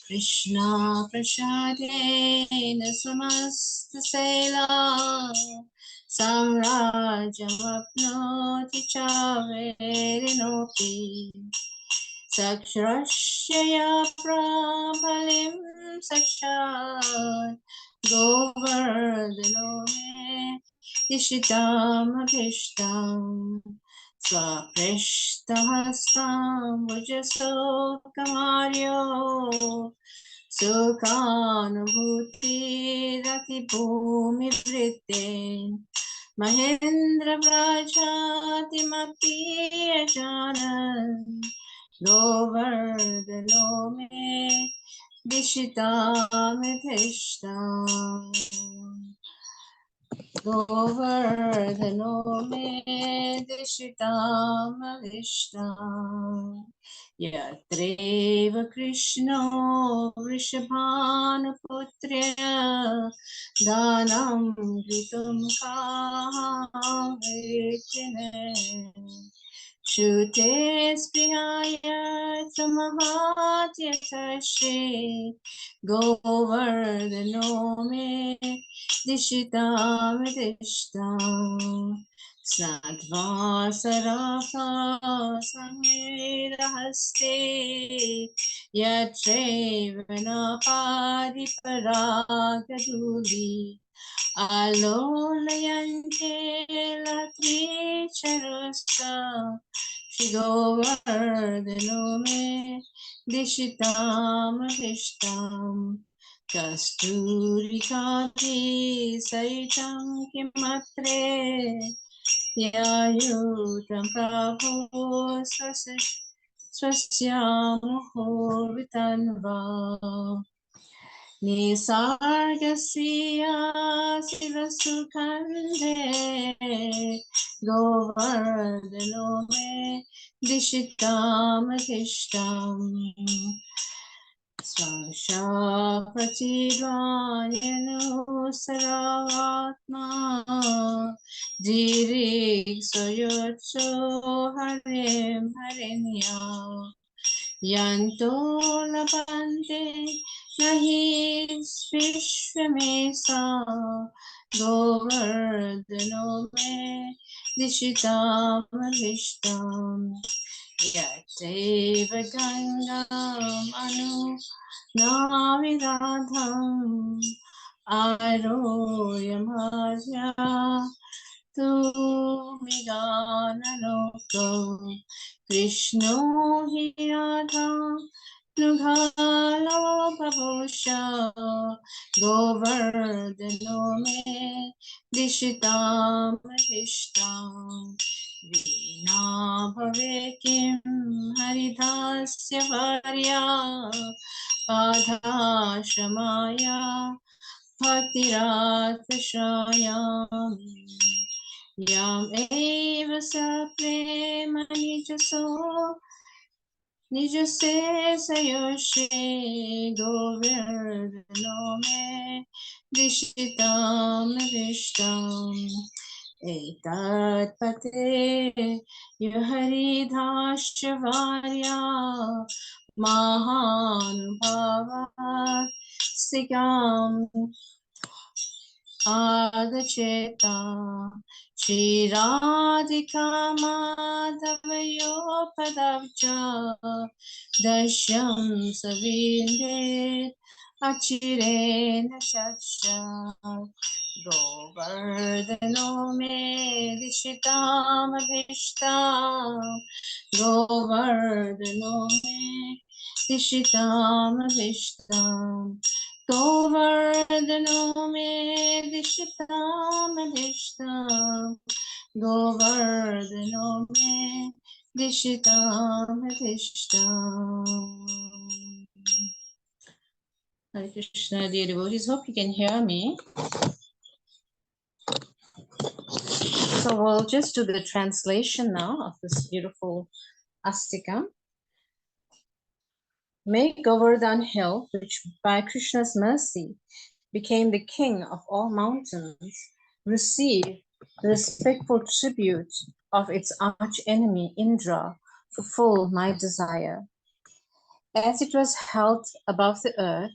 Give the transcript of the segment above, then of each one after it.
Krishna prasadena samasta sela samrajamapnoti chaverinopi sakshrashya prabhalim sakshat govardhano me ishitam abhishtam swaprishthahastam vajaso kamaryo Sukhanubhuti bhumi vritte Mahendra Prajati Mapiya Janan Govardhano me Dishitam Yadhishtam Govardhano me Dishitam Yadhishtam Yatreva Krishna Vrishabhanuputrya Dhanam Kritum Kahavitine Shute Sprihaya Samahatya Sashi Govardhano me Dishitam Dishtam Snadva Saraka Samirahaste Yatrevana Padiparagadi Alolayante Latri Charusa Shri Govardhano me Dishitam Adhishtam Kasturikati Saitam Kimatre Yayutam Prabhu Swasyamuho Vitanva Nisargasya Sivasukande Govardhano me Dishitam Adhishtam Swasha Pratidvayanu Saravatma Jirik Soyotso Harim Harinya Yanto Labante Nahi Vishwamesa Govardhano me Dishitam Adhishtam Yateva Gangam Anu Naviradham Aroyamadya Tumigananoko Krishno Hiradha Nughala Babosha Govardhano me Dishitam Adhishtam Veena Bhavekim Haridasya Varya Padashamaya Bhaktiratashayami Yam eva sa prema Nijase sayoshe Govardhano me Dishitam Vishtam Etat pate Yaharidhashavarya Mahanubhava Sikam Adacheta Shri Radhika Madhavayo Padavcha Dashyam Savinde Achirena Shashat Govardhano me Dishitam Abhishtam Govardhano me Dishitam Abhishtam Govardhano me Dishitam Adhishtam Govardhano me Dishitam Adhishtam. Hare Krishna, dear devotees, hope you can hear me. So we'll just do the translation now of this beautiful Astika. May Govardhan Hill, which by Krishna's mercy became the king of all mountains, receive the respectful tribute of its arch enemy Indra, fulfill my desire. As it was held above the earth,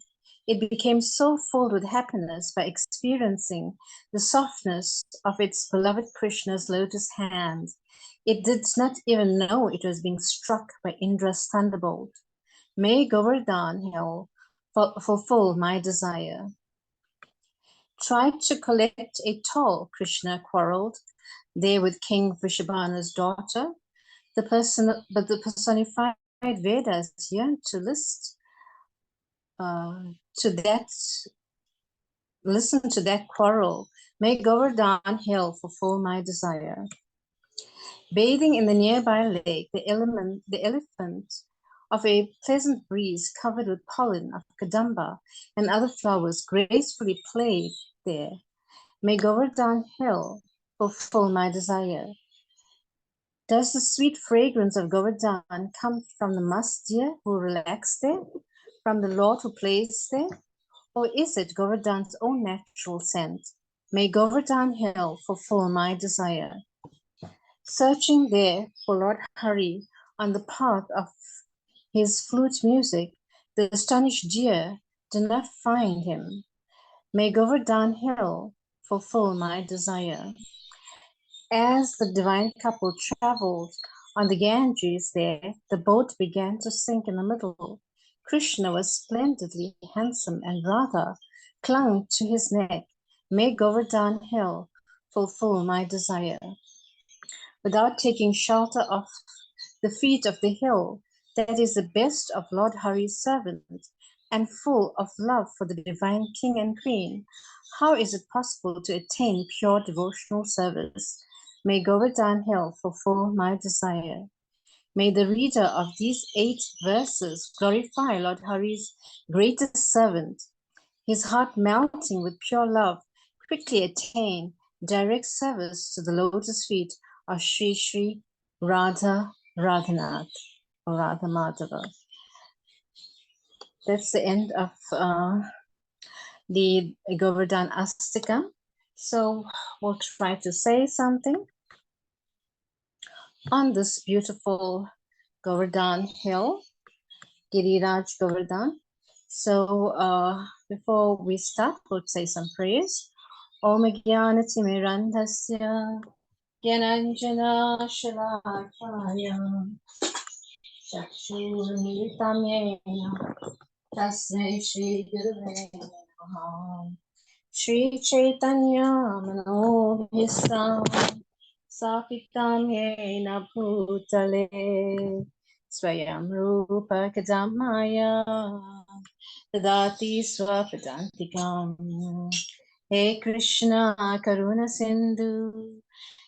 it became so filled with happiness by experiencing the softness of its beloved Krishna's lotus hand. It did not even know it was being struck by Indra's thunderbolt. May Govardhan Hill fulfill my desire. Tried to collect a toll, Krishna quarreled there with King Vrishabhana's daughter. But the personified Vedas yearned to to that listen to that quarrel. May Govardhan Hill fulfill my desire. Bathing in the nearby lake, the elephant of a pleasant breeze covered with pollen of kadamba and other flowers gracefully played there. May Govardhan Hill fulfill my desire. Does the sweet fragrance of Govardhan come from the must deer who relax there, from the Lord who plays there, or is it Govardhan's own natural scent? May Govardhan Hill fulfill my desire. Searching there for Lord Hari on the path of his flute music, the astonished deer did not find him. May Govardhan Hill fulfill my desire. As the divine couple traveled on the Ganges there, the boat began to sink in the middle. Krishna was splendidly handsome and Radha clung to his neck. May Govardhan Hill fulfill my desire. Without taking shelter of the feet of the hill, that is the best of Lord Hari's servant, and full of love for the divine king and queen, how is it possible to attain pure devotional service? May Govardhan Hill fulfill my desire. May the reader of these 8 verses glorify Lord Hari's greatest servant, his heart melting with pure love, quickly attain direct service to the lotus feet of Sri Sri Radha Radhanath or Radha Madhava. That's the end of the Govardhan Astika. So we'll try to say something on this beautiful Govardhan hill, Giriraj Govardhan. So before we start, we'll say some prayers. Om Jnanatimirandhasya Gyananjana Shalakaya Chakshurmilitam Yena Tasmai Shri Gurave Namaha Shri Chaitanya Manobhisam Sakitam Yena Bhutale Swayam Rupa Kadamaya Dadati Swapadantikam He Krishna Karuna Sindhu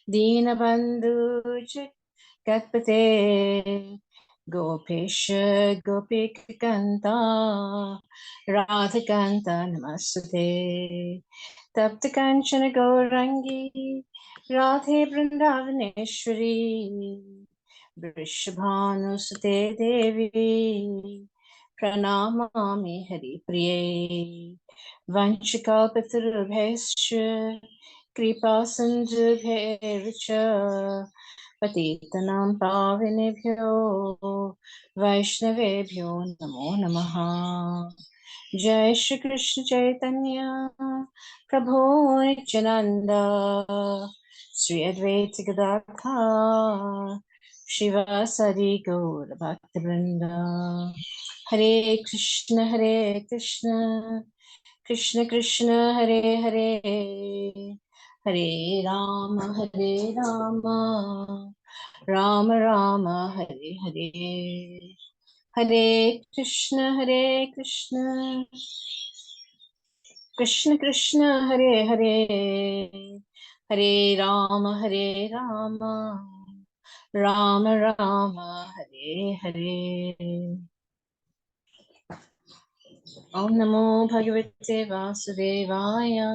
Dinabandhu Gatpate Gopesha Gopikanta Radhakanta Namaste Tapta Kanchana Gaurangi Radhe Vrindavaneshwari Vrishabhanusate Devi Pranamami Hari Priye Vanchikalpatarubhesha Kripa Sindhubhericha Patitanam Pavinebhyo Vaishnavebhyo Namo Namaha Jai Shri Krishna Chaitanya Prabhu Nityananda Sri Advaita Gadadhar Shivasari Gaur Bhaktivinoda Hare Krishna Krishna Krishna Hare Hare Hare Rama Rama Rama Hare Hare Hare Krishna Krishna Krishna Hare Hare Hare Rama Rama Rama Hare Hare Om Namo Bhagavate Vasudevaya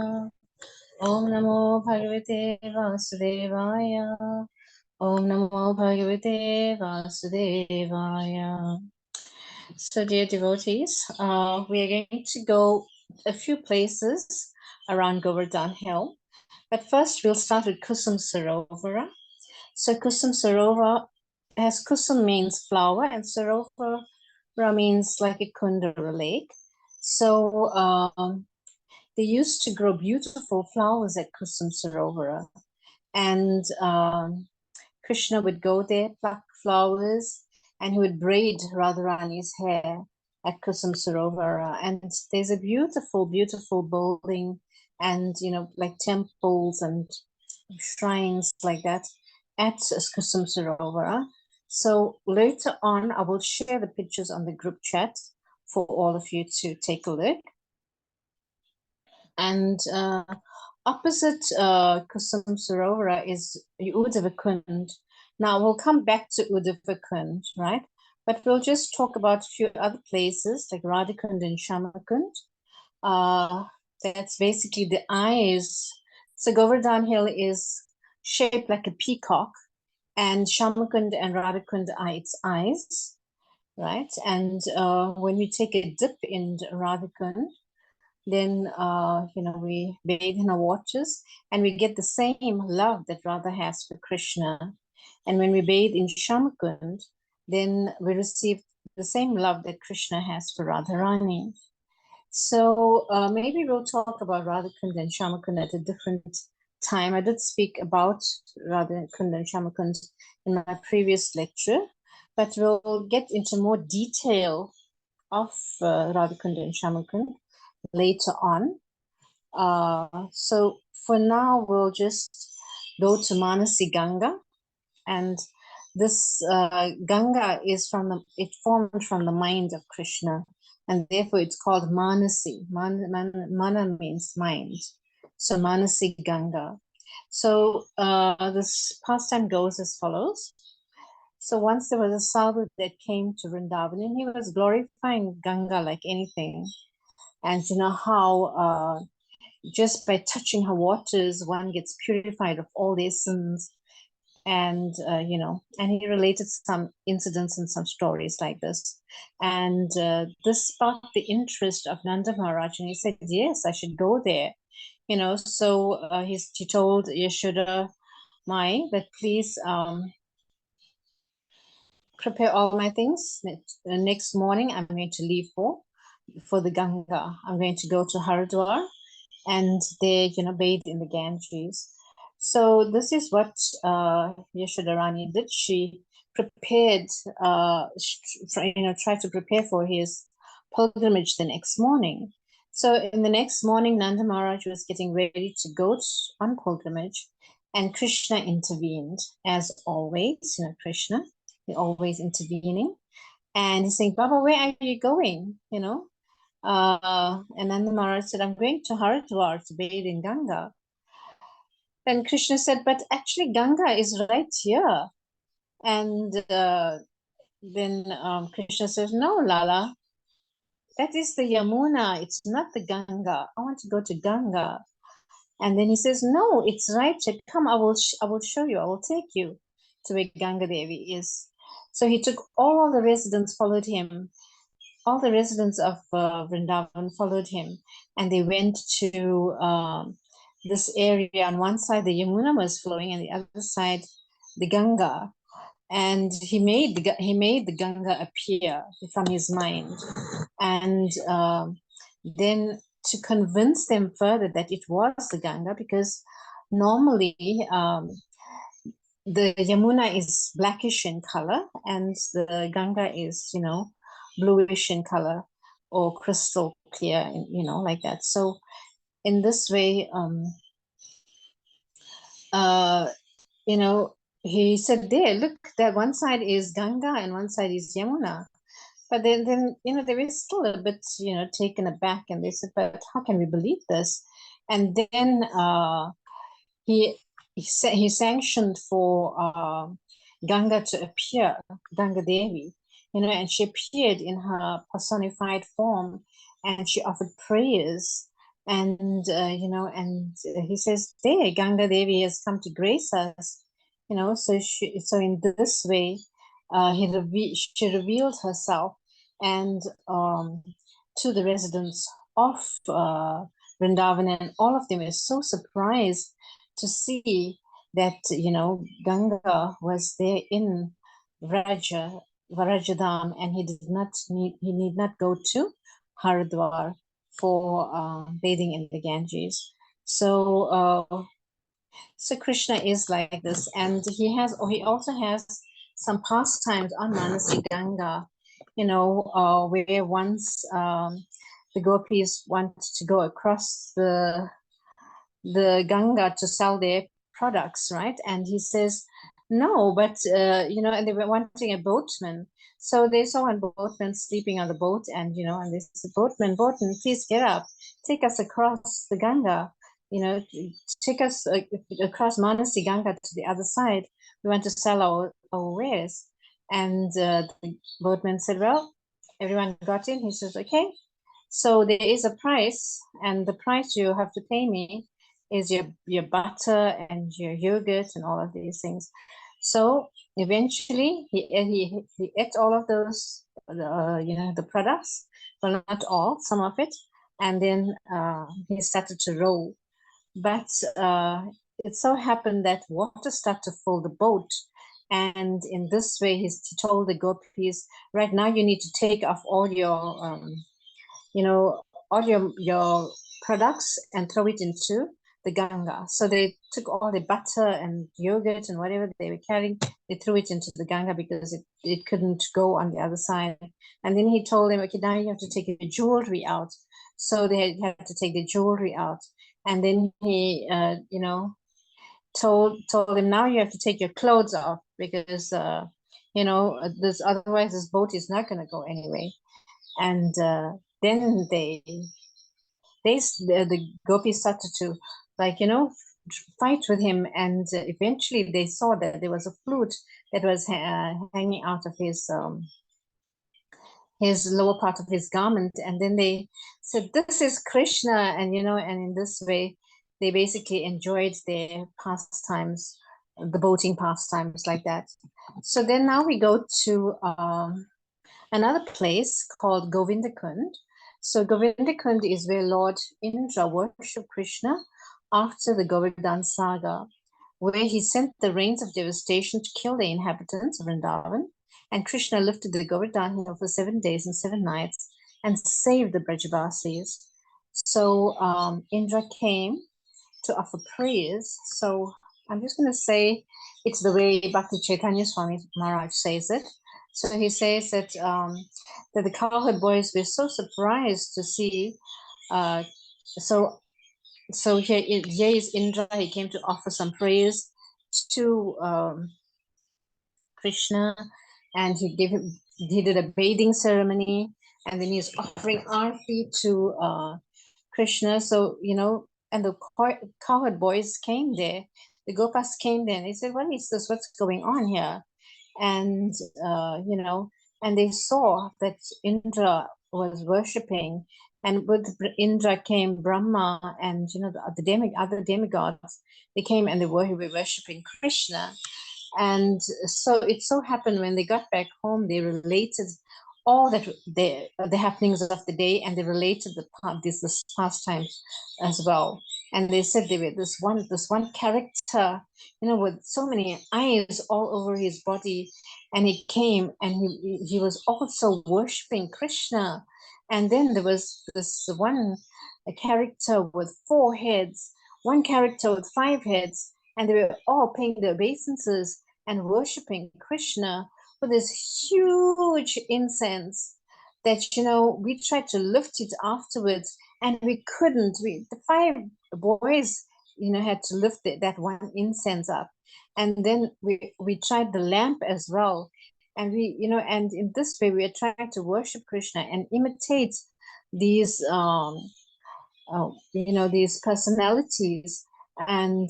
Om Namo Bhagavate Vasudevaya Om Namo Bhagavate Vasudevaya. So dear devotees, we are going to go a few places around Govardhan Hill. But first we'll start with Kusum Sarovara. So Kusum Sarovara, as Kusum means flower and Sarovara means like a kund or a lake. So they used to grow beautiful flowers at Kusum Sarovara. And Krishna would go there, pluck flowers, and he would braid Radharani's hair at Kusum Sarovara. And there's a beautiful, beautiful building and, like temples and shrines like that at Kusum Sarovara. So later on, I will share the pictures on the group chat for all of you to take a look. And opposite Kusum Sarovara is Udavakund. Now we'll come back to Udavakund, right? But we'll just talk about a few other places like Radhakund and Shamakund. That's basically the eyes. So Govardhan Hill is shaped like a peacock, and Shamakund and Radhakund are its eyes, right? And when we take a dip in Radhakund, then we bathe in our waters and we get the same love that Radha has for Krishna. And when we bathe in Shamakund, then we receive the same love that Krishna has for Radharani. So maybe we'll talk about Radhakund and Shamakund at a different time. I did speak about Radhakund and Shamakund in my previous lecture, but we'll get into more detail of Radhakund and Shamakund later on. So for now, we'll just go to Manasi Ganga, and this Ganga is it formed from the mind of Krishna, and therefore it's called Manasi. Mana means mind, so Manasi Ganga. So this pastime goes as follows. So once there was a sadhu that came to Vrindavan, and he was glorifying Ganga like anything. And you know how just by touching her waters, one gets purified of all their sins. And, and he related some incidents and some stories like this. And this sparked the interest of Nanda Maharaj. And he said, yes, I should go there. So he told Yashoda Mai that please prepare all my things. Next morning, I'm going to leave for the Ganga. I'm going to go to Haridwar and they, bathe in the Ganges. So this is what Yashoda Rani did. She prepared, tried to prepare for his pilgrimage the next morning. So in the next morning, Nanda Maharaj was getting ready to go on pilgrimage, and Krishna intervened, as always. Krishna, always intervening, and he's saying, Baba, where are you going? And then the Maharaj said, I'm going to Haridwar to bathe in Ganga. Then Krishna said, but actually Ganga is right here. And then Krishna says, no, Lala, that is the Yamuna. It's not the Ganga. I want to go to Ganga. And then he says, no, it's right here. Come, I will show you. I will take you to where Ganga Devi is. So he took all the residents, followed him. All the residents of Vrindavan followed him, and they went to this area. On one side, the Yamuna was flowing, and the other side, the Ganga. And he made the Ganga appear from his mind, and then to convince them further that it was the Ganga, because normally the Yamuna is blackish in color, and the Ganga is, bluish in color or crystal clear, like that. So in this way, he said, there, look, that one side is Ganga and one side is Yamuna. But then they were still a bit, taken aback, and they said, but how can we believe this? And then he sanctioned for Ganga to appear, Ganga Devi, and she appeared in her personified form, and she offered prayers, and and he says, there, Ganga Devi has come to grace us, so in this way, she revealed herself, and to the residents of Vrindavan, and all of them were so surprised to see that Ganga was there in Vraja, Varajadam, and he need not go to Haridwar for bathing in the Ganges. So Krishna is like this, and he also has some pastimes on Manasi Ganga, where once the gopis want to go across the Ganga to sell their products, right? And he says, no, but, and they were wanting a boatman. So they saw a boatman sleeping on the boat, and they said, boatman, please get up, take us across the Ganga, take us across Manasi Ganga to the other side. We want to sell our wares. And the boatman said, well, everyone got in. He says, okay, so there is a price, and the price you have to pay me is your butter and your yogurt and all of these things. So eventually he ate all of those, the products, well, not all, some of it, and then he started to row. But it so happened that water started to fill the boat. And in this way, he told the gopis, right now you need to take off all all your products and throw it into the Ganga. So they took all the butter and yogurt and whatever they were carrying, they threw it into the Ganga because it couldn't go on the other side. And then he told them, okay, now you have to take your jewelry out. So they had to take the jewelry out. And then he, told him, now you have to take your clothes off because, this otherwise this boat is not going to go anyway. And then the gopis started to, fight with him, and eventually they saw that there was a flute that was hanging out of his lower part of his garment, and then they said, this is Krishna, and in this way they basically enjoyed their pastimes, the boating pastimes, like that. So then now we go to another place called Govindakund. So Govindakund is where Lord Indra worshipped Krishna after the Govardhana saga, where he sent the rains of devastation to kill the inhabitants of Vrindavan. And Krishna lifted the Govardhana hill for 7 days and 7 nights and saved the Brajavasis. So Indra came to offer praise. So I'm just going to say it's the way Bhakti Chaitanya Swami Maharaj says it. So he says that that the cowherd boys were so surprised to see. So here is Indra. He came to offer some praise to Krishna, and he did a bathing ceremony, and then he's offering arti to Krishna. So and the cowherd boys came there. The gopas came there, and they said, "What is this? What's going on here?" And and they saw that Indra was worshipping, and with Indra came Brahma and the other demigods. They came and they were worshipping Krishna. And so it so happened when they got back home, they related all that the happenings of the day, and they related this pastimes as well. And they said they were this one character, with so many eyes all over his body, and he came and he was also worshiping Krishna. And then there was this a character with 4 heads, one character with 5 heads, and they were all paying their obeisances and worshiping Krishna with this huge incense that we tried to lift it afterwards, and we couldn't. The 5 boys had to lift that one incense up, and then we tried the lamp as well, and and in this way we are trying to worship Krishna and imitate these these personalities, and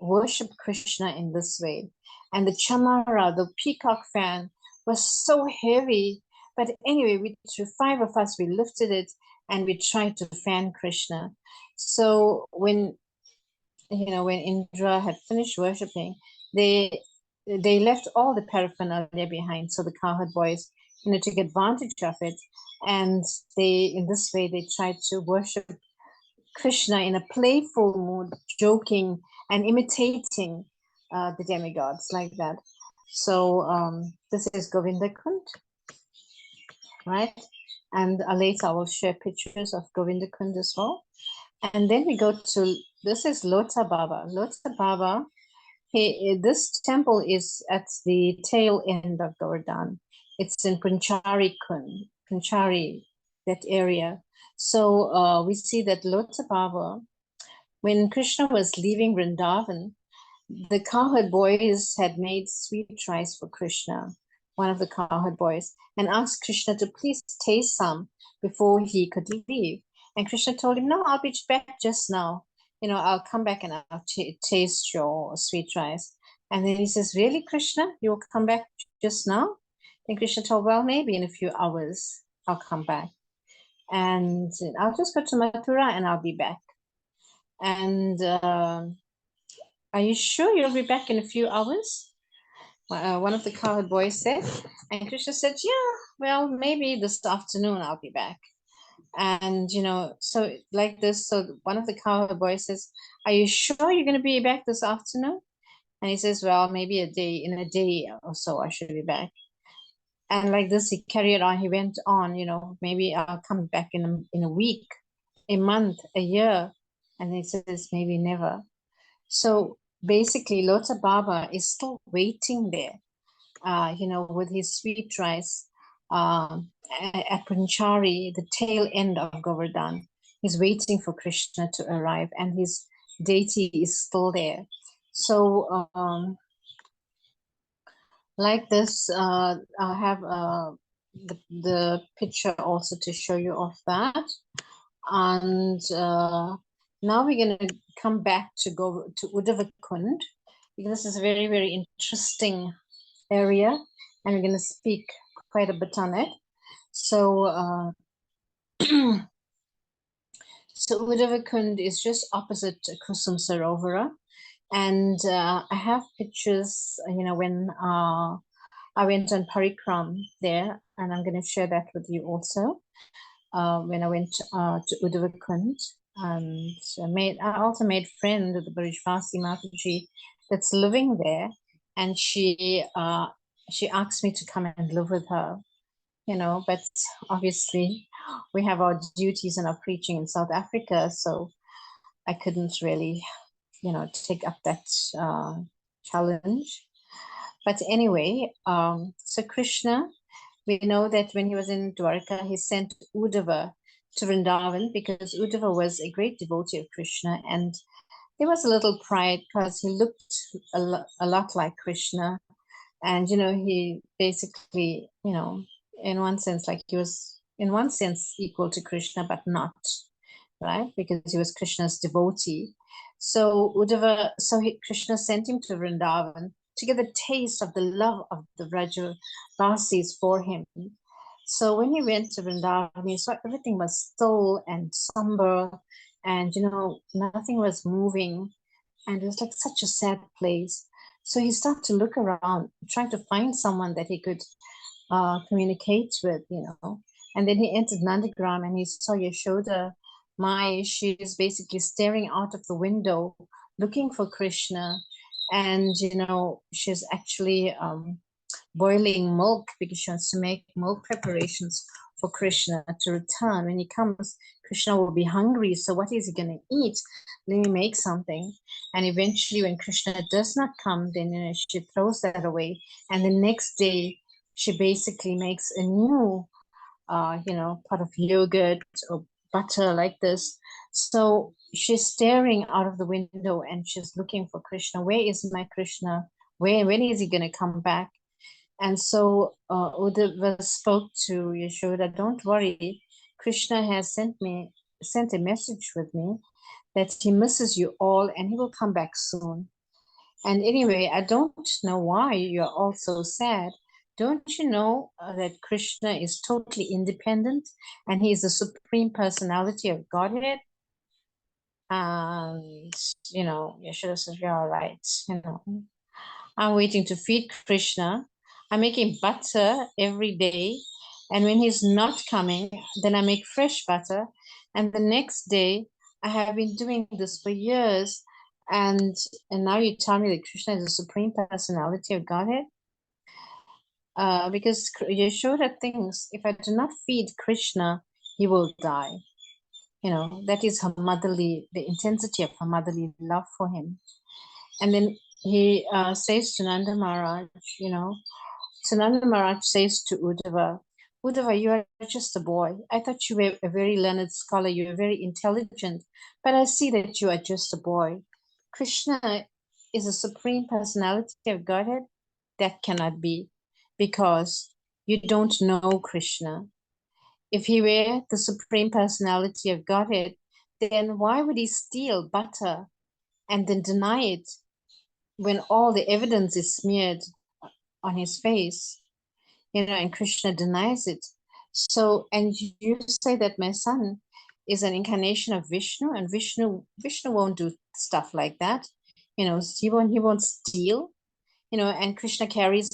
worship Krishna in this way. And the chamara, the peacock fan, was so heavy. But anyway, 5 of us, we lifted it and we tried to fan Krishna. So when Indra had finished worshipping, they left all the paraphernalia behind. So the cowherd boys, took advantage of it, and in this way they tried to worship Krishna in a playful mood, joking and imitating the demigods, like that. So this is Govindakund, right? And later I will share pictures of Govindakund as well. And then we go to, this is Lota Baba. Lota Baba, this temple is at the tail end of Govardhan. It's in Punchari Kund, Punchari, that area. So we see that Lota Baba, when Krishna was leaving Vrindavan, the cowherd boys had made sweet rice for Krishna, one of the cowherd boys, and asked Krishna to please taste some before he could leave. And Krishna told him, no, I'll be back just now. I'll come back and I'll taste your sweet rice. And then he says, really, Krishna, you'll come back just now? Then Krishna told, well, maybe in a few hours I'll come back. And I'll just go to Mathura and I'll be back. And are you sure you'll be back in a few hours? One of the cowherd boys said. And Krishna said, yeah, well, maybe this afternoon I'll be back. And, so like this, so one of the cowherd boys says, are you sure you're going to be back this afternoon? And he says, well, maybe in a day or so I should be back. And like this, he carried on, he went on, maybe I'll come back in a week, a month, a year. And he says, maybe never. So basically, Lota Baba is still waiting there, with his sweet rice at Punchari, the tail end of Govardhan. He's waiting for Krishna to arrive, and his deity is still there. So, like this, I have the picture also to show you of that. And now we're going to come back to go to Uddhavakund, because this is a very, very interesting area, and we're going to speak quite a bit on it. So, so Uddhavakund is just opposite Kusum Sarovara, and I have pictures, when I went on Parikrama there, and I'm going to share that with you also. When I went to Uddhavakund, and I also made friend with the Barishvasi Mataji that's living there, and she asked me to come and live with her, but obviously we have our duties and our preaching in South Africa, so I couldn't really, take up that challenge. But anyway, so Krishna, we know that when he was in Dwarka, he sent Uddhava to Vrindavan because Uddhava was a great devotee of Krishna, and there was a little pride because he looked a lot like Krishna, and he basically, in one sense, like he was in one sense equal to Krishna, but not, right? Because he was Krishna's devotee. So Uddhava, Krishna sent him to Vrindavan to get a taste of the love of the Dasis for him. So when he went to Vrindavan, he saw everything was still and somber, and nothing was moving, and it was like such a sad place. So he started to look around, trying to find someone that he could communicate with, And then he entered Nandigram and he saw Yashoda Mai. She's basically staring out of the window, looking for Krishna. And, she's actually boiling milk because she wants to make milk preparations for Krishna to return. When he comes, Krishna will be hungry. So what is he going to eat? Let me make something. And eventually when Krishna does not come, then she throws that away. And the next day, she basically makes a new, pot of yogurt or butter like this. So she's staring out of the window and she's looking for Krishna. Where is my Krishna? When is he going to come back? And so Uddhava spoke to Yashoda, don't worry, Krishna has sent a message with me that he misses you all and he will come back soon. And anyway, I don't know why you're all so sad. Don't you know that Krishna is totally independent and he is the supreme personality of Godhead? And, Yashoda says, you're all right, I'm waiting to feed Krishna. I'm making butter every day. And when he's not coming, then I make fresh butter. And the next day, I have been doing this for years. And now you tell me that Krishna is the supreme personality of Godhead? because Yashoda thinks if I do not feed Krishna, he will die. You know, that is her motherly, the intensity of her motherly love for him. And then he says to Nanda Maharaj, you know, so Nanda Maharaj says to Uddhava, Uddhava, you are just a boy. I thought you were a very learned scholar, you were very intelligent, but I see that you are just a boy. Krishna is a supreme personality of Godhead. That cannot be, because you don't know Krishna. If he were the supreme personality of Godhead, then why would he steal butter and then deny it when all the evidence is smeared on his face? You know, and Krishna denies it. So, and you say that my son is an incarnation of Vishnu, and Vishnu won't do stuff like that. You know, he won't steal. You know, and Krishna carries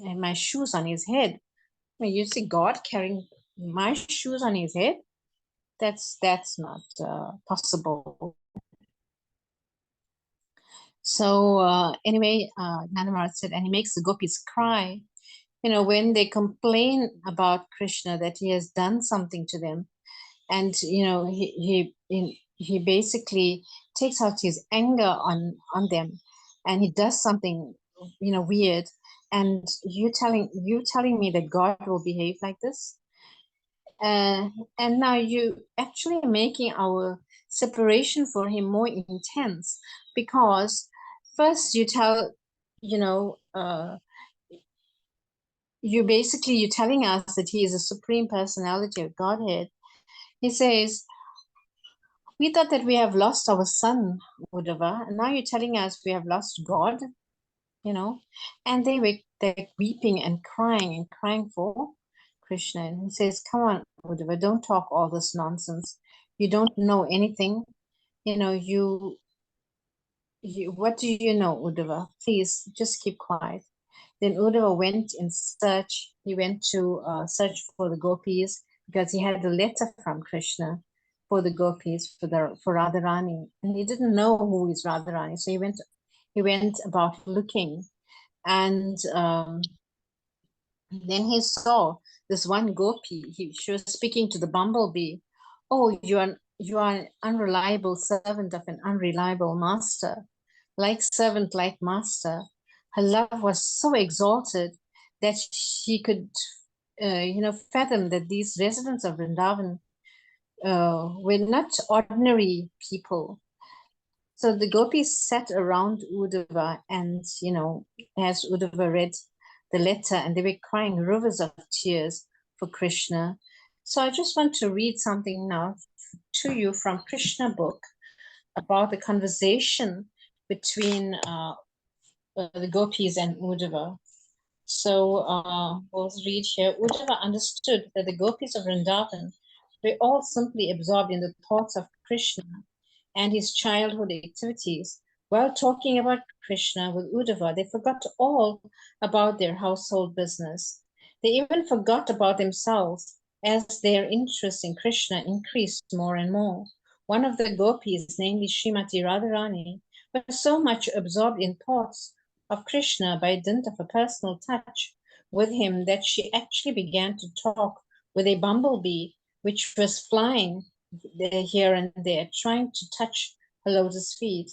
my shoes on his head. I mean, you see God carrying my shoes on his head? That's not possible. So anyway, Nanda Maharaj said, and he makes the gopis cry. You know, when they complain about Krishna that he has done something to them, and you know, he basically takes out his anger on them, and he does something, you know, weird. And you telling me that God will behave like this? And now you actually making our separation for him more intense, because first you tell, you know, you're telling us that he is a supreme personality of Godhead. He says, we thought that we have lost our son, Uddhava, and now you're telling us we have lost God, you know. And they're weeping and crying for Krishna. And he says, come on, Uddhava, don't talk all this nonsense. You don't know anything. You know, what do you know, Uddhava? Please just keep quiet. Then Uddhava went in search. He went to search for the gopis, because he had a letter from Krishna for the gopis, for Radharani, and he didn't know who is Radharani. So he went about looking, and then he saw this one gopi. She was speaking to the bumblebee. Oh, you are an unreliable servant of an unreliable master. Like servant, like master. Her love was so exalted that she could, you know, fathom that these residents of Vrindavan were not ordinary people. So the gopis sat around Uddhava, and, you know, as Uddhava read the letter, and they were crying rivers of tears for Krishna. So I just want to read something now to you from Krishna book about the conversation between the gopis and Uddhava. So we'll read here. Uddhava understood that the gopis of Vrindavan were all simply absorbed in the thoughts of Krishna and his childhood activities. While talking about Krishna with Uddhava, they forgot all about their household business. They even forgot about themselves as their interest in Krishna increased more and more. One of the gopis, namely Srimati Radharani, was so much absorbed in thoughts of Krishna by dint of a personal touch with him that she actually began to talk with a bumblebee which was flying here and there, trying to touch her lotus feet.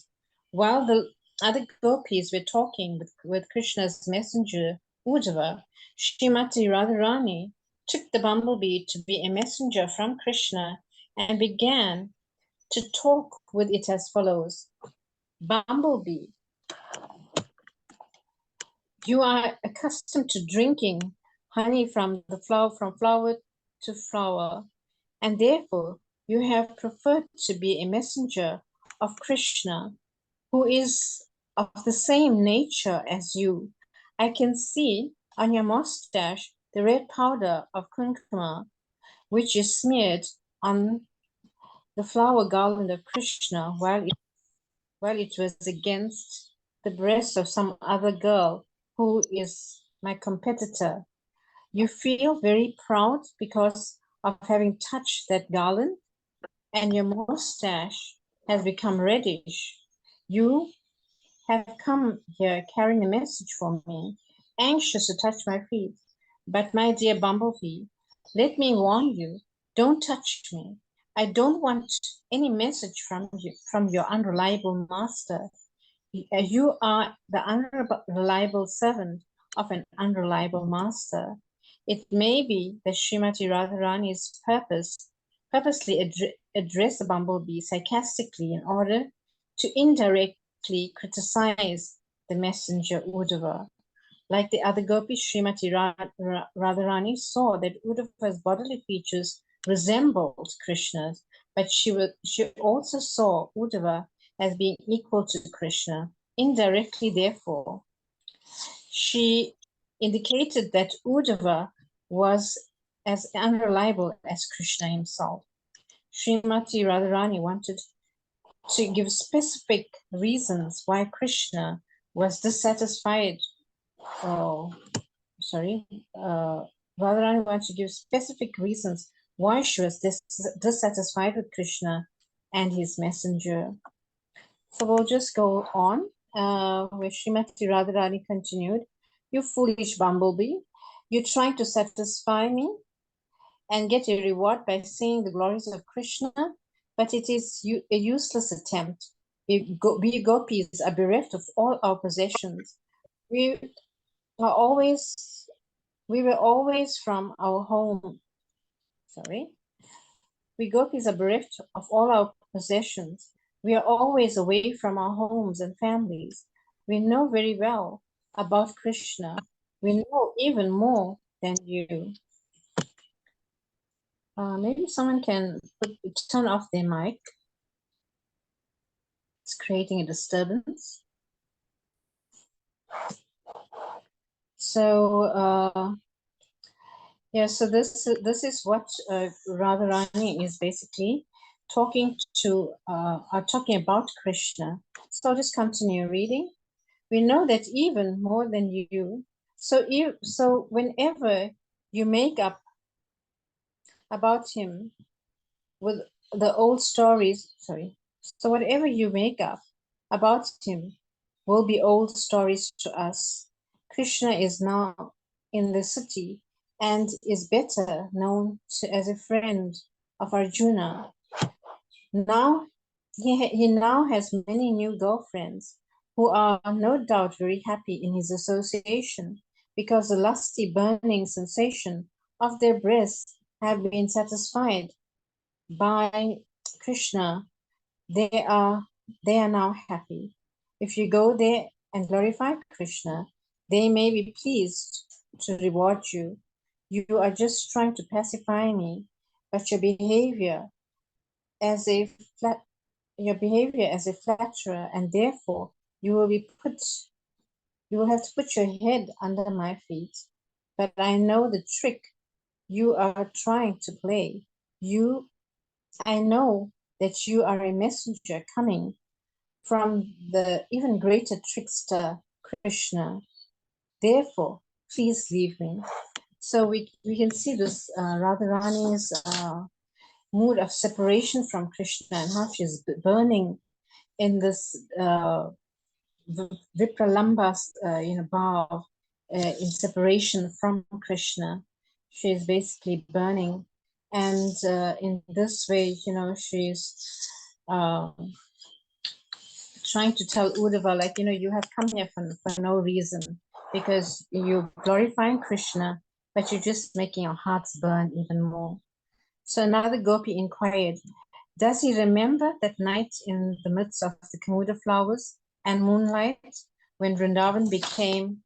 While the other gopis were talking with Krishna's messenger, Uddhava, Srimati Radharani took the bumblebee to be a messenger from Krishna and began to talk with it as follows. Bumblebee, you are accustomed to drinking honey from flower to flower, and therefore you have preferred to be a messenger of Krishna, who is of the same nature as you. I can see on your mustache the red powder of kunkuma, which is smeared on the flower garland of Krishna while it was against the breast of some other girl who is my competitor. You feel very proud because of having touched that garland, and your mustache has become reddish. You have come here carrying a message for me, anxious to touch my feet. But my dear Bumblebee, let me warn you, don't touch me. I don't want any message from your unreliable master. You are the unreliable servant of an unreliable master. It may be that Srimati Radharani's purposely address the bumblebee sarcastically in order to indirectly criticize the messenger Uddhava. Like the other gopis, Srimati Radharani saw that Uddhava's bodily features resembled Krishna's, but she also saw Uddhava as being equal to Krishna. Indirectly, therefore, she indicated that Uddhava was as unreliable as Krishna himself. Srimati Radharani wanted to give specific reasons why Krishna was dissatisfied. Radharani wanted to give specific reasons why she was dissatisfied with Krishna and his messenger. So we'll just go on, where Srimati Radharani continued, "You foolish bumblebee, you're trying to satisfy me and get a reward by saying the glories of Krishna, but it is a useless attempt. We gopis are bereft of all our possessions. We were always from our home. We gopis are bereft of all our possessions. We are always away from our homes and families. We know very well about Krishna. We know even more than you." Maybe someone can turn off their mic. It's creating a disturbance. So so this is what Radharani is basically talking about Krishna. So I'll just continue reading. "We know that even more than you. So whenever you make up about him with the old stories, so whatever you make up about him will be old stories to us. Krishna is now in the city and is better known as a friend of Arjuna. Now he now has many new girlfriends who are no doubt very happy in his association, because the lusty burning sensation of their breasts have been satisfied by Krishna. They are now happy. If you go there and glorify Krishna, they may be pleased to reward you. You are just trying to pacify me, but your behavior as a flatterer, and therefore you will have to put your head under my feet. But I know the trick you are trying to play. I know that you are a messenger coming from the even greater trickster Krishna. Therefore, please leave me." So we can see this Radharani's mood of separation from Krishna and how she's burning in this Vipralamba bhav, in separation from Krishna. She is basically burning, and in this way, she's trying to tell Uddhava, like, you have come here for no reason, because you're glorifying Krishna, but you're just making our hearts burn even more. So another gopi inquired, "Does he remember that night in the midst of the Kamuda flowers and moonlight, when Vrindavan became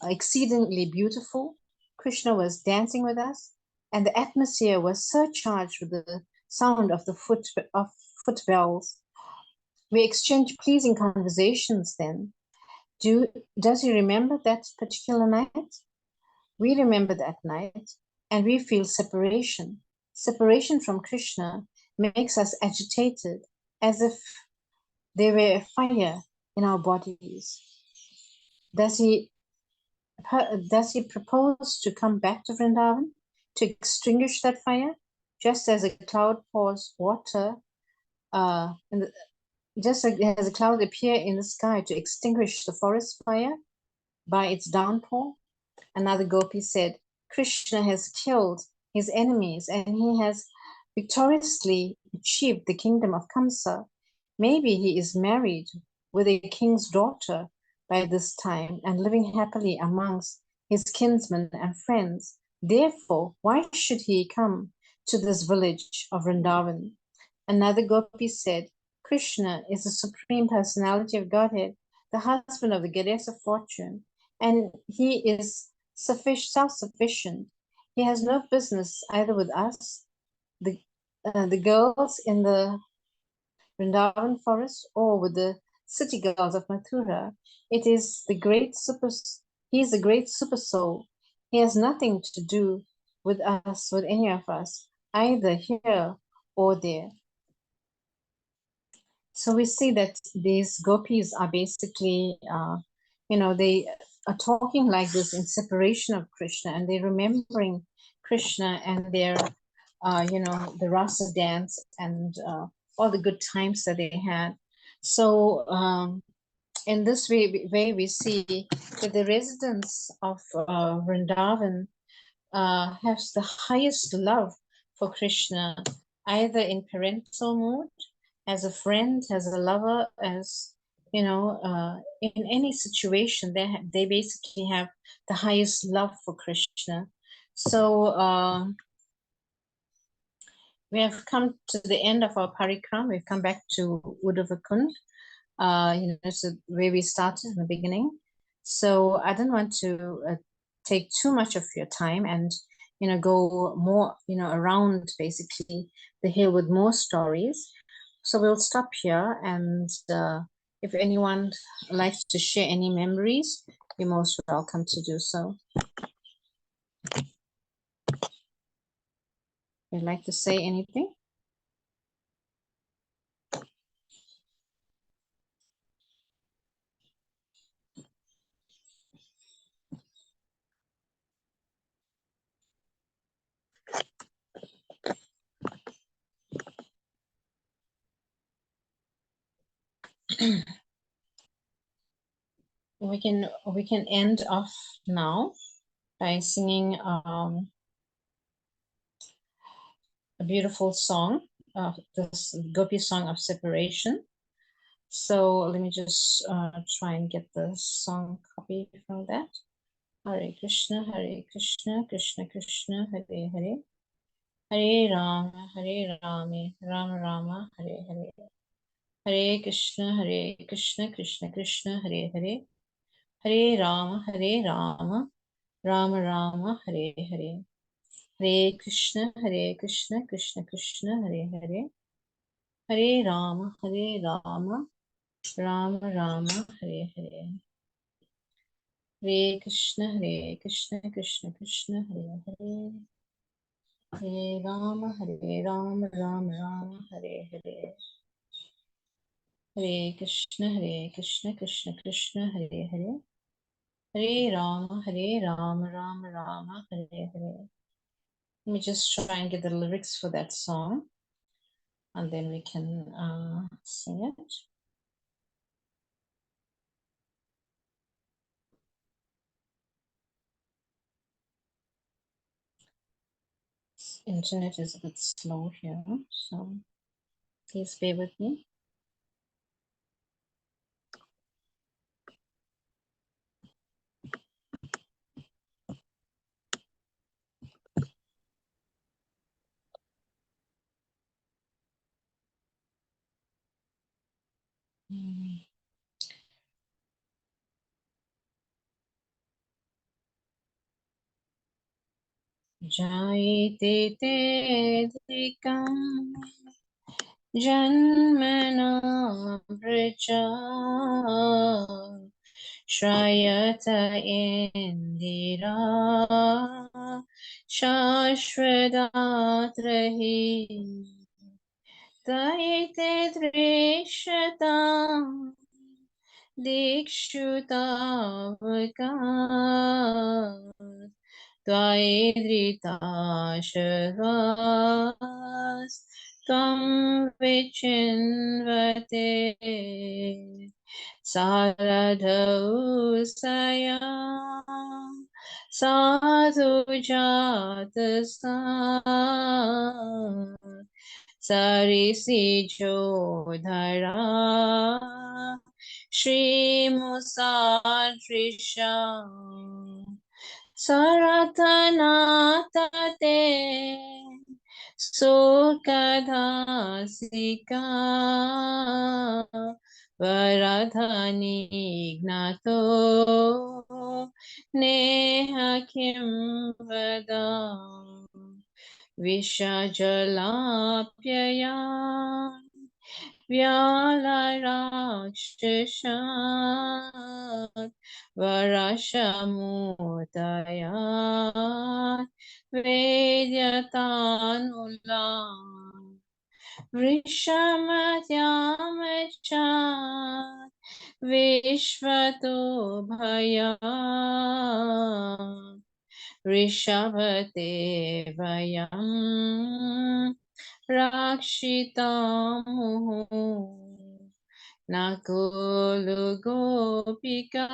exceedingly beautiful? Krishna was dancing with us, and the atmosphere was surcharged with the sound of the foot bells. We exchanged pleasing conversations then. Does he remember that particular night? We remember that night, and we feel separation. Separation from Krishna makes us agitated, as if there were a fire in our bodies. Does he propose to come back to Vrindavan to extinguish that fire, just as a cloud pours water just like as a cloud appear in the sky to extinguish the forest fire? by its downpour? Another gopi said, Krishna has killed his enemies and he has victoriously achieved the kingdom of Kamsa. Maybe he is married with a king's daughter by this time and living happily amongst his kinsmen and friends. Therefore, why should he come to this village of Vrindavan? Another gopi said, Krishna is the supreme personality of Godhead, the husband of the goddess of fortune, and he is self-sufficient. He has no business either with us, the girls in the Vrindavan forest, or with the city girls of Mathura. It is the great super. He is the great super soul. He has nothing to do with us, with any of us, either here or there. So we see that these gopis are basically, they are talking like this in separation of Krishna, and they're remembering Krishna and their, the rasa dance and all the good times that they had. So in this way, we see that the residents of Vrindavan has the highest love for Krishna, either in parental mood, as a friend, as a lover, as in any situation, they basically have the highest love for Krishna. So we have come to the end of our Parikrama. We've come back to Uddhavakund, so where we started in the beginning. So I don't want to take too much of your time and go more around basically the hill with more stories. So we'll stop here, and if anyone likes to share any memories, you're most welcome to do so. You'd like to say anything? We can end off now by singing a beautiful song, this Gopi song of separation. So let me just try and get the song copy from that. Hare Krishna, Krishna Krishna, Hare Hare, Hare Rama, Rama Rama, Hare Hare. Hare Krishna, Krishna Krishna, Hare Hare, Hare Rama, Rama Rama, Hare Hare. Hare Krishna, Krishna Krishna, Hare Hare, Hare Rama, Rama Rama, Hare Hare. Hare Krishna, Krishna Krishna, Hare Hare, Hare Rama, Rama Rama, Hare Hare. Hare Krishna, Krishna Krishna, Hare Hare, Hare Rama, Rama Rama, Hare Hare. Let me just try and get the lyrics for that song, and then we can sing it. Internet is a bit slow here, so please bear with me. Jaite te dikam janmana vricha Shrayata indira shashvadatrahi Taite drishata dikshutavaka Tvaidrita shavas Tvam vichinvate saradhau sayam sadhu jatasan sarisi jodhara Shri Musadrisha Saratanatate Sukadhasika Varadhani Gnato Neha Kim Vadam Vishajalapyaya Vyalarakshashat Varashamudayat Vedyatanullam Vrishamadhyamachat Vishvato Bhayat Rishabhate Vayam Rakshitamuhu Nakulu Gopika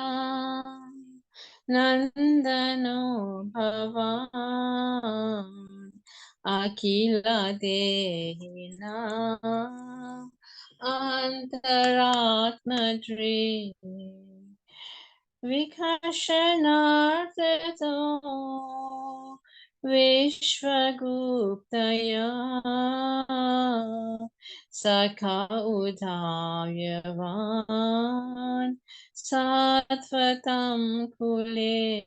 Nandano Bhavan Akila Dehina Antaratmadri Vikashanartato Vishvaguptaya Sakha Udhavyavan Sattvatam Kule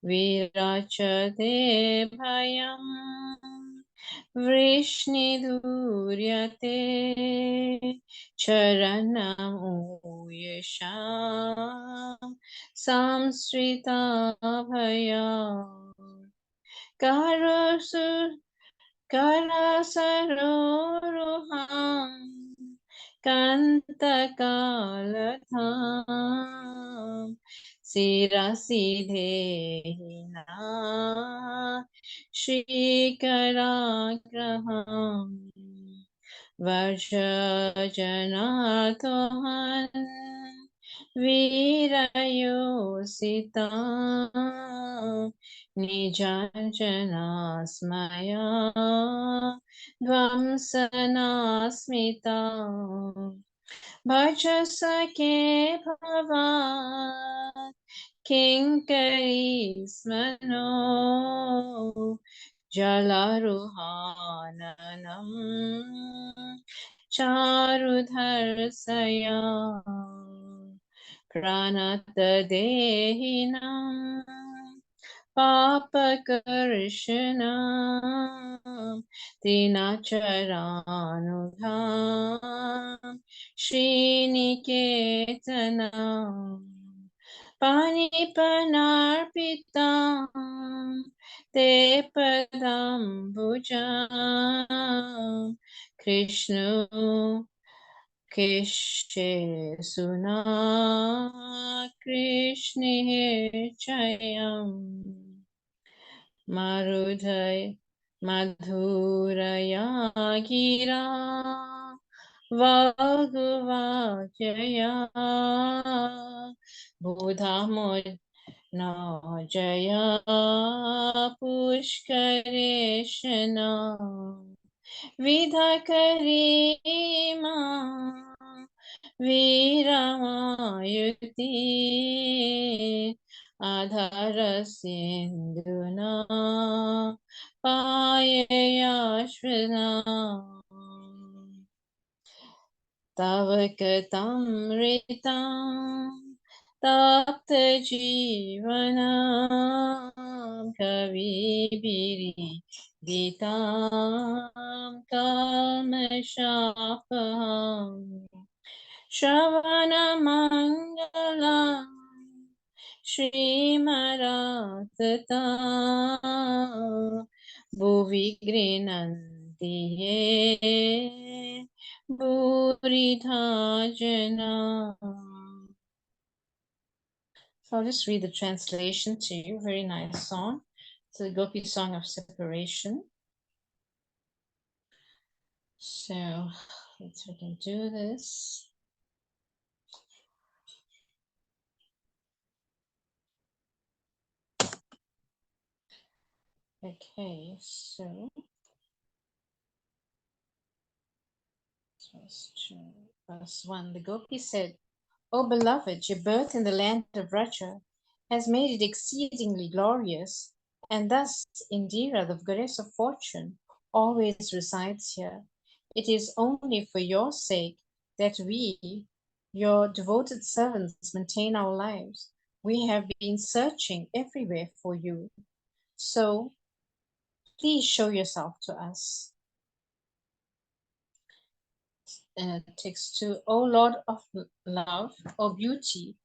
Virachate Bhayam Vrishnidhuryate Charanam Uyesham Samsrita Bhayam Karasaroruham Kantakaladham Sirasidhena Shikaragraham Vajajanatohan Virayositam Nijanjanasmaya Dvamsanasmita Bhajasake Bhavat Kinkari Smano Jalaruhananam Charudharsaya Pranatadehinam Papakarshanam Dinacharanudham Sriniketanam Panipanarpitam Te Padam Bhujam Krishna Keshe Suna Krishna Chayam Marudhay Madhuraya Gira Vaguvajaya Buddhamud No Jaya Pushkareshana Vidhakarima Viramayuti Adhara Sindhuna Payayashvana Tavakatamritam Tapta Jivanam Kavibiri Vitam Kalmashapaham Shravana Mangalam Shrimaratata Bhuvi Grinantiye Buridhajana. So I'll just read the translation to you. Very nice song. It's the Gopi song of separation. So let's we can do this. Okay, so verse 1. The gopi said, O beloved, your birth in the land of Raja has made it exceedingly glorious, and thus Indira, the goddess of fortune, always resides here. It is only for your sake that we, your devoted servants, maintain our lives. We have been searching everywhere for you. So please show yourself to us. Text 2. O Lord of love, O beauty,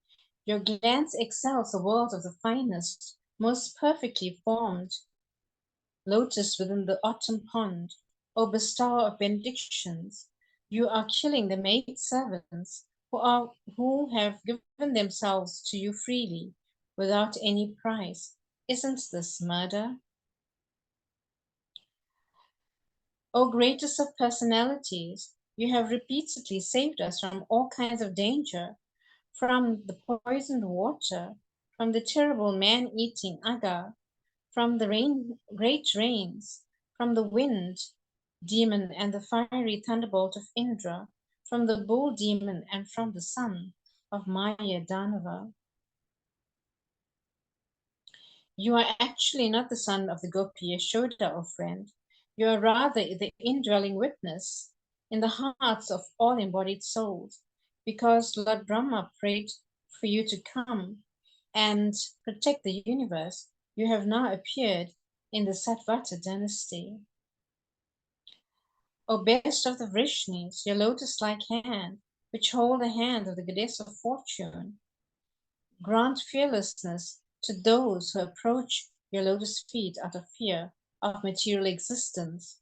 your glance excels the world of the finest, most perfectly formed lotus within the autumn pond. O bestower of benedictions, you are killing the maid servants who have given themselves to you freely, without any price. Isn't this murder? O greatest of personalities, you have repeatedly saved us from all kinds of danger, from the poisoned water, from the terrible man-eating Aga, from the great rains, from the wind demon and the fiery thunderbolt of Indra, from the bull demon and from the son of Maya Danava. You are actually not the son of the gopi Yashoda, O friend. You are rather the indwelling witness in the hearts of all embodied souls, because Lord Brahma prayed for you to come and protect the universe. You have now appeared in the Satvata dynasty. O best of the Vrishnis, your lotus-like hand, which hold the hand of the goddess of fortune, grant fearlessness to those who approach your lotus feet out of fear of material existence.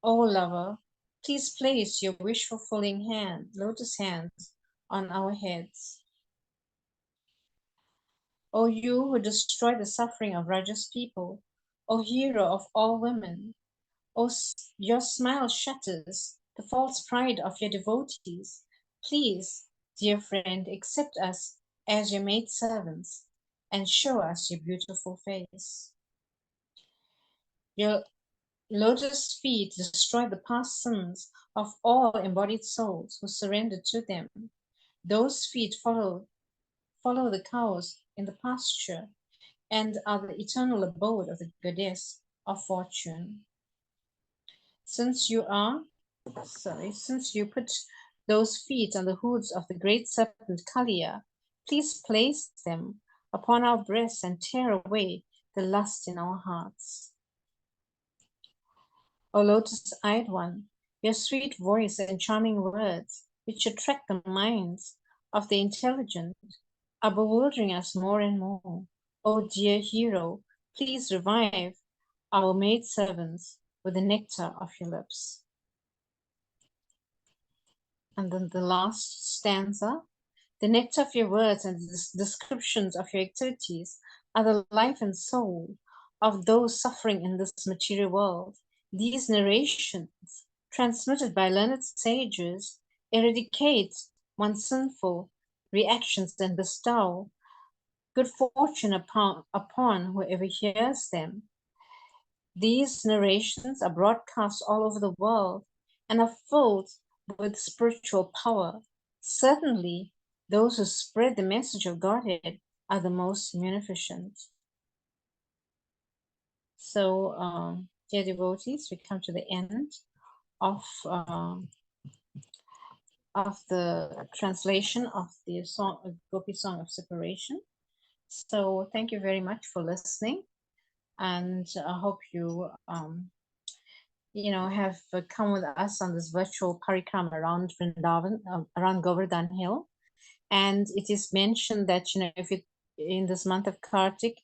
O lover, please place your wish-fulfilling hand, lotus hands, on our heads. O you who destroy the suffering of Raja's people, O hero of all women, your smile shatters the false pride of your devotees. Please, dear friend, accept us as your maid servants and show us your beautiful face. Your lotus feet destroy the past sins of all embodied souls who surrender to them. Those feet follow the cows in the pasture and are the eternal abode of the goddess of fortune. Since you put those feet on the hoods of the great serpent Kalia, please place them upon our breasts and tear away the lust in our hearts. O lotus-eyed one, your sweet voice and charming words, which attract the minds of the intelligent, are bewildering us more and more. O dear hero, please revive our maidservants with the nectar of your lips. And then the last stanza, the nectar of your words and the descriptions of your activities are the life and soul of those suffering in this material world. These narrations, transmitted by learned sages, eradicate one's sinful reactions and bestow good fortune upon whoever hears them. These narrations are broadcast all over the world and are filled with spiritual power. Certainly, those who spread the message of Godhead are the most munificent. So, dear devotees, we come to the end of the translation of the song, Gopi Song of Separation. So, thank you very much for listening, and I hope you have come with us on this virtual parikrama around Vrindavan, around Govardhan Hill. And it is mentioned that, if it in this month of Kartik,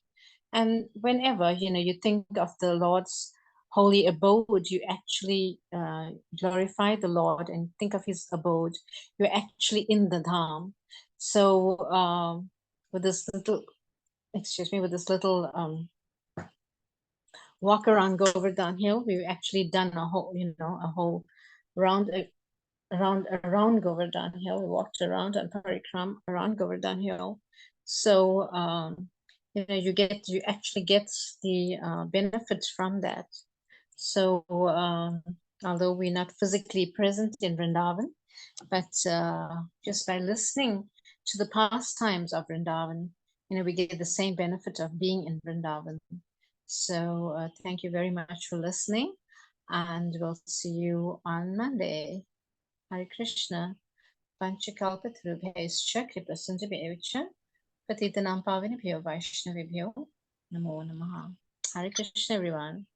and whenever, you think of the Lord's holy abode, you actually glorify the Lord and think of his abode, you're actually in the Dham. So with this little, with this little walk around Govardhan Hill, we've actually done a whole around Govardhan Hill. We walked around on Parikrama around Govardhan Hill. So you actually get the benefits from that. So although we're not physically present in Vrindavan, but just by listening to the pastimes of Vrindavan, we get the same benefit of being in Vrindavan. So thank you very much for listening, and we'll see you on Monday. Hare Krishna. Panchakalpatarubhyascha kripasindhubhyavcha patitanam pavanebhyo vaishnavibhyo namo namaha. Hare Krishna, everyone.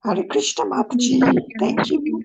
Hare Krishna, Mataji. Thank you.